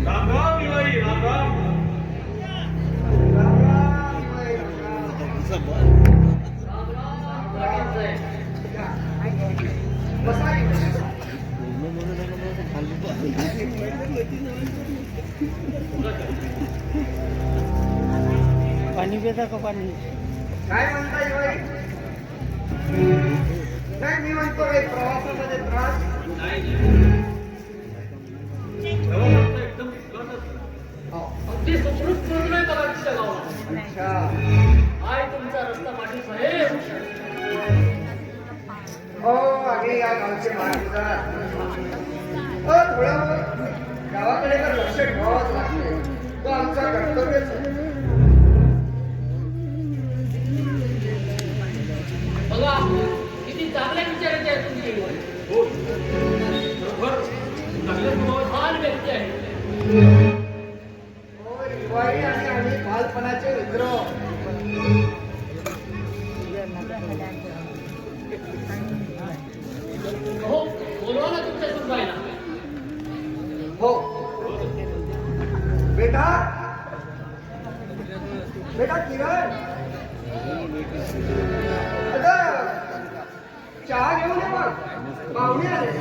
राम राम निवाई राम राम. पाणी पिता का पाणी? काय म्हणता येईल? नाही मी म्हणतो रे प्रवासामध्ये त्रास एकदम अगदी सुखरूप पोहोचलोय बघा गावाला. अच्छा हाय तुमचा रस्ता पाटील साहेब. हो आम्ही या गावचे महाराज थोडं गावाकडे तर लक्ष ठेवावंच लागते. तो आमचा कर्तव्यच आहे. बघा किती चांगल्या विचाराचे आहे तुमची निवड. हो बरोबर चांगलं महान व्यक्ती आहे. हो दिवाळी आणि आम्ही बालपणाचे मित्र. हो बोलवा ना तुमच्या सुनबाईला. हो बेटा बेटा किरण अगं चहा घेऊन ये मग पाहुणे आले.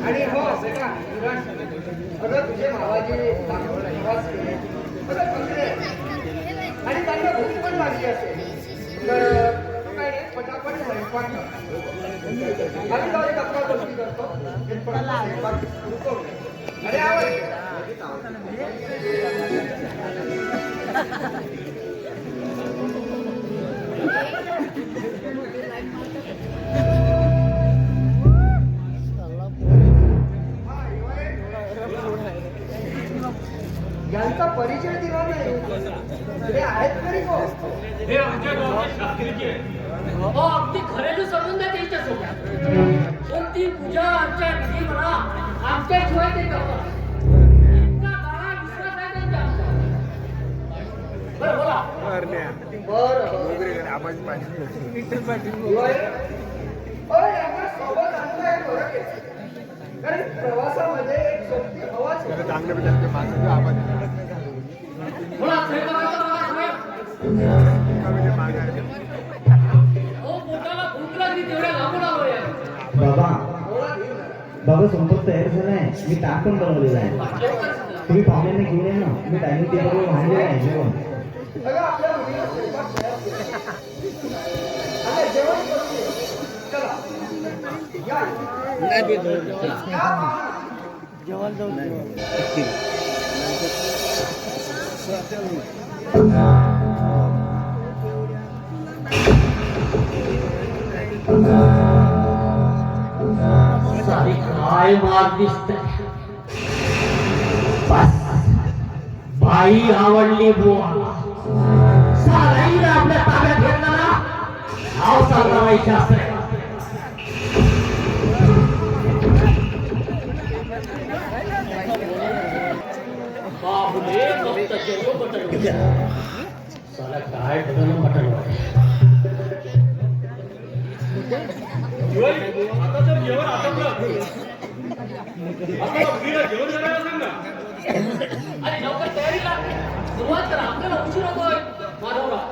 आणि हो बेटा अगं तुझे भावाजी प्रवास केले बरं कसले आणि त्यांना भूक पण लागली असेल तर तू काय नाही पटापट स्वयंपाक कर. आम्ही जाऊ गप्पा गोष्टी करतो. हे पण स्वयंपाक सुरू करू. अरे आवाज यांचा परिचय दिला नाही. ते आहेत तरी कोण? हे आमच्या गावाचे शास्त्रीचे आहे. हो अगदी खरेदी सोडून द्या त्यांच्यासोबत. कोणती पूजा अर्चा विधी म्हणा आमच्याशिवाय ते करतात. इतका गाळा विश्वास आहे त्यांच्या. बरं बोला. सोबत आणलाय फरक आहे. कारण प्रवासामध्ये एक सोबती हवाच आहे. बोला स्वयंपाकाचा बघा साहेब. हो पोटाला भूक लागली तेवढ्या लांबून आलोय. बाबा बोला घेऊन आला. बाबा स्वयंपाक तयार झालाय. मी ताक पण बनवलेला आहे. तुम्ही पाहुण्यांना घेऊन ये ना. मी डायनिंग टेबलवर वाढलेलं आहे जेवण. अगं आपल्या मुलीला स्वयंपाक तयार केला. आता जेवण करूया. चला या. जेवण जाऊ सारी काय माग दिसतंय. बस बाई आवडली बुवा. सालाईला आपल्या ताब्यात घेतलं ना नाव सांगावाई शास्त्र. बाबुले फक्त जेवण बटन साला काय बटन बटन आता तर जेवण आटपलं. आता बकरीला जेवण करायला सांग ना. आणि लवकर तयारीला सुरुवात करा. आपल्याला उशीर होतोय माधवराव.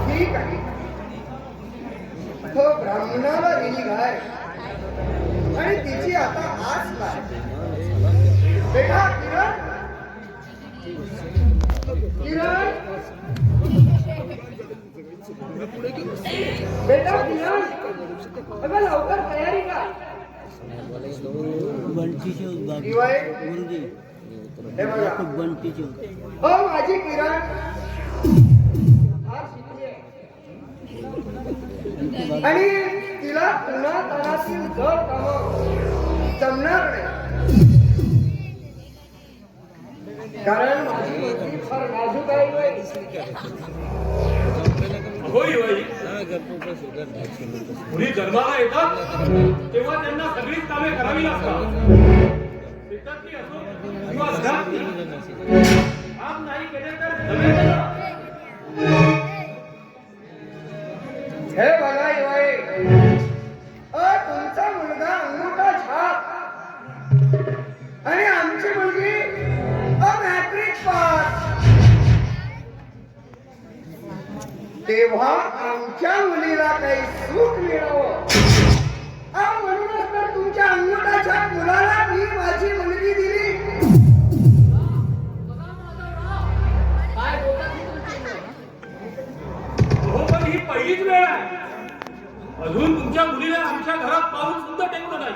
ठीक आहे. तो ब्राह्मणाला दिली गाय आणि तिची आता आस काय. बेटा किरण किरण बेटा किरण अगं लवकर तयारी का. बंटीचे बाबू दिवाळी मुलगी हे बघा बंटीचे हो माझी किरण फार शिकली आहे. आणि तिला पुन्हा तनातील जड काम जमणार नाही कारण माझी मुलगी फार नाजूक आहे. होय होय मुली जन्माला येतात तेव्हा त्यांना सगळीच कामे करावी लागतात शेतातली असो किंवा घरातली. काम नाही केले तर जमेल का? हे बघा युवाई तुमचा मुलगा अंगठा छाप आणि आमची मुलगी मॅट्रिक पास. तेव्हा आमच्या मुलीला काही सुख मिळावं म्हणूनच तर तुमच्या अंगठाच्या मुलाला मी माझी मुलगी दिली. काय बोलतात हे तुमचे? हो पण ही पहिलीच वेळ आहे. अजून तुमच्या मुलीला आमच्या घरात पाऊल सुद्धा टेकलं नाही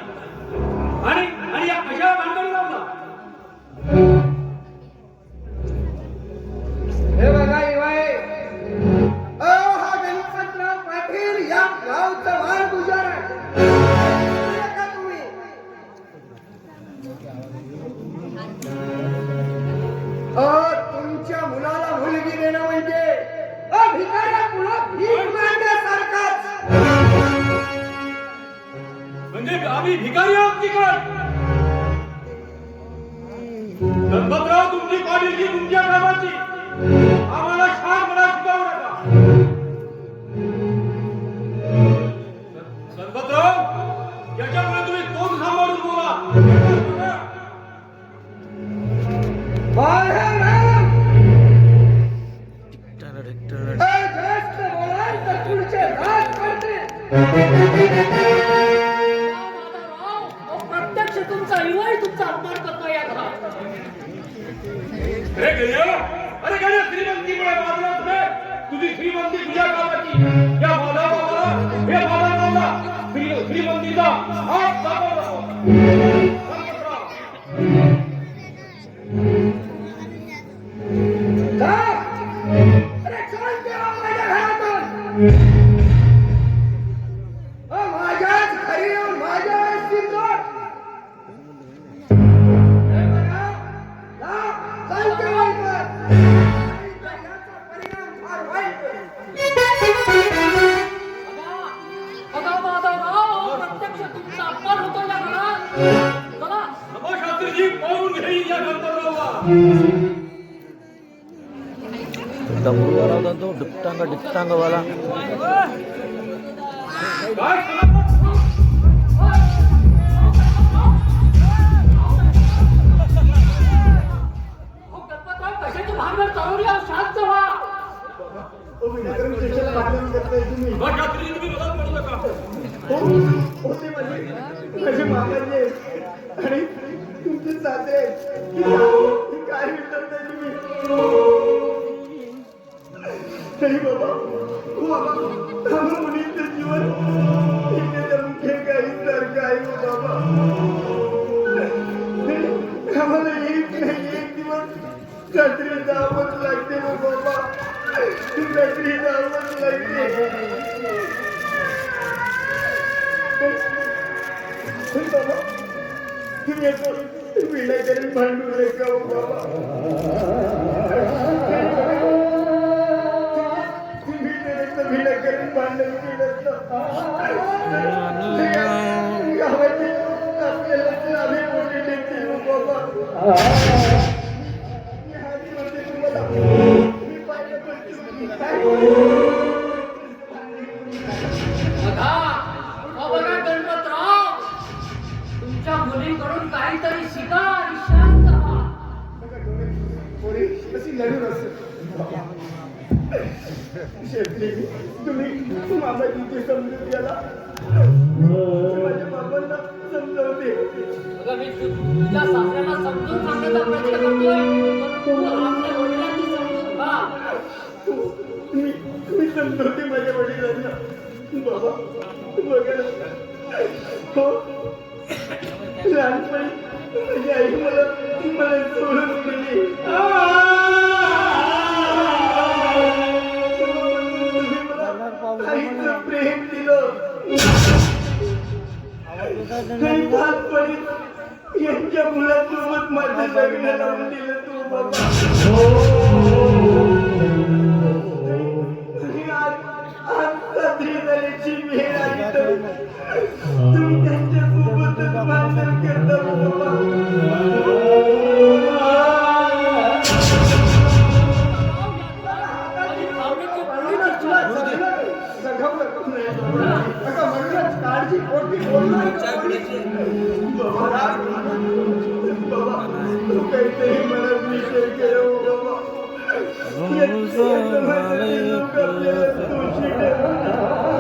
आणि आणि या कशा भानगडी लावला. हे बघा युवाई हा गणपतराव पाटील या गावचा वार गुजर आहे. का तुम्ही तुमच्या मुलाला मुलगी देणं म्हणजे भिकाऱ्या मुलं भीक मागण्यासारखाच. म्हणजे आम्ही भिकारी आहोत की काय? गणपतराव तुमची काळजी तुमच्या कामाची आम्हाला शहाणपणा शिकवू नका. गणपतराव याच्यामुळे तुम्ही तोंड सांभाळून बोला. जास्त बोलाल तर पुढचे राज करते. प्रत्यक्ष तुमचा युवाई तुमचा अपमान करतो या घरात. अरे गेल्या श्रीमंतीमुळे बाजूला तुझे तुझी श्रीमंती तुझ्या कामाची. या माधव बाबाला हे माधवरावला श्रीमंतीचा हात दाखवला. जा. अरे चल तेव्हा माझ्या घरातून. माझ्याच घरी येऊन माझ्या वस्तीत जोड. हे बघा, जा, चल तेव्हा इथं. याचा परिणाम फार वाईट होईल. बघा माधवराव, प्रत्यक्ष तुमचा अपमान होतो या घरात. चला नको शास्त्रीजी पाहून घेईल या गणपतरावला. डमरूवाला होता तो डिप्टांगवाला. काय सांगतो? हो गणपतराव, कशाची भानगड चालवली आहे? शांत व्हा. नको शास्त्रीजी तुम्ही मदत करू नका. होते माझे मामाजी आणि तुमचे सासरे काय विचारताय तुम्ही? नाही बाबा मुलीचं जीवन मुख्य काही सारखं आहे बाबा. आम्हाला एक दिवस रात्री जावंच लागते बाबा. रात्री जावंच लागते. बाबा तुम्ही असं विनाकारण भांडू नका बाबा. तुम्ही विनाकारण भांडण केलं गावाची आपल्याला आम्ही मोठी देते बाबा. मी हात जोडते तुम्हाला. मी पाया पडते. बघा गणपतराव, तुमच्या मुलीकडून काहीतरी शिका आणि शांत व्हा. पोरी कशी लढून असते. शेवटी तुम्ही मामाजीची समजून घ्याला. माझ्या बाबांना समजावते. बघा मी तुझ्या सासऱ्याला समजून सांगण्याचा प्रयत्न करतोय, पण तू आपल्या वडिलांची समजून घ्या. मी समजवते माझ्या वडिलांना. बाबा बघा हो लहानपणी माझी आई मला सोडून गेली. तुम्ही मला आईचं प्रेम दिलं. काही लहानपणी यांच्या मुलासोबत माझं लग्न लावून दिलं तू बाबा. आज रात्री झाल्याची वेळ आली तर तुम्ही त्यांच्या सोबतच भांडण करता बाबा. काळजी पोटी बाबा तू काहीतरी मला विषय केलं बाबा. आपल्याला दोषी ठरवलं.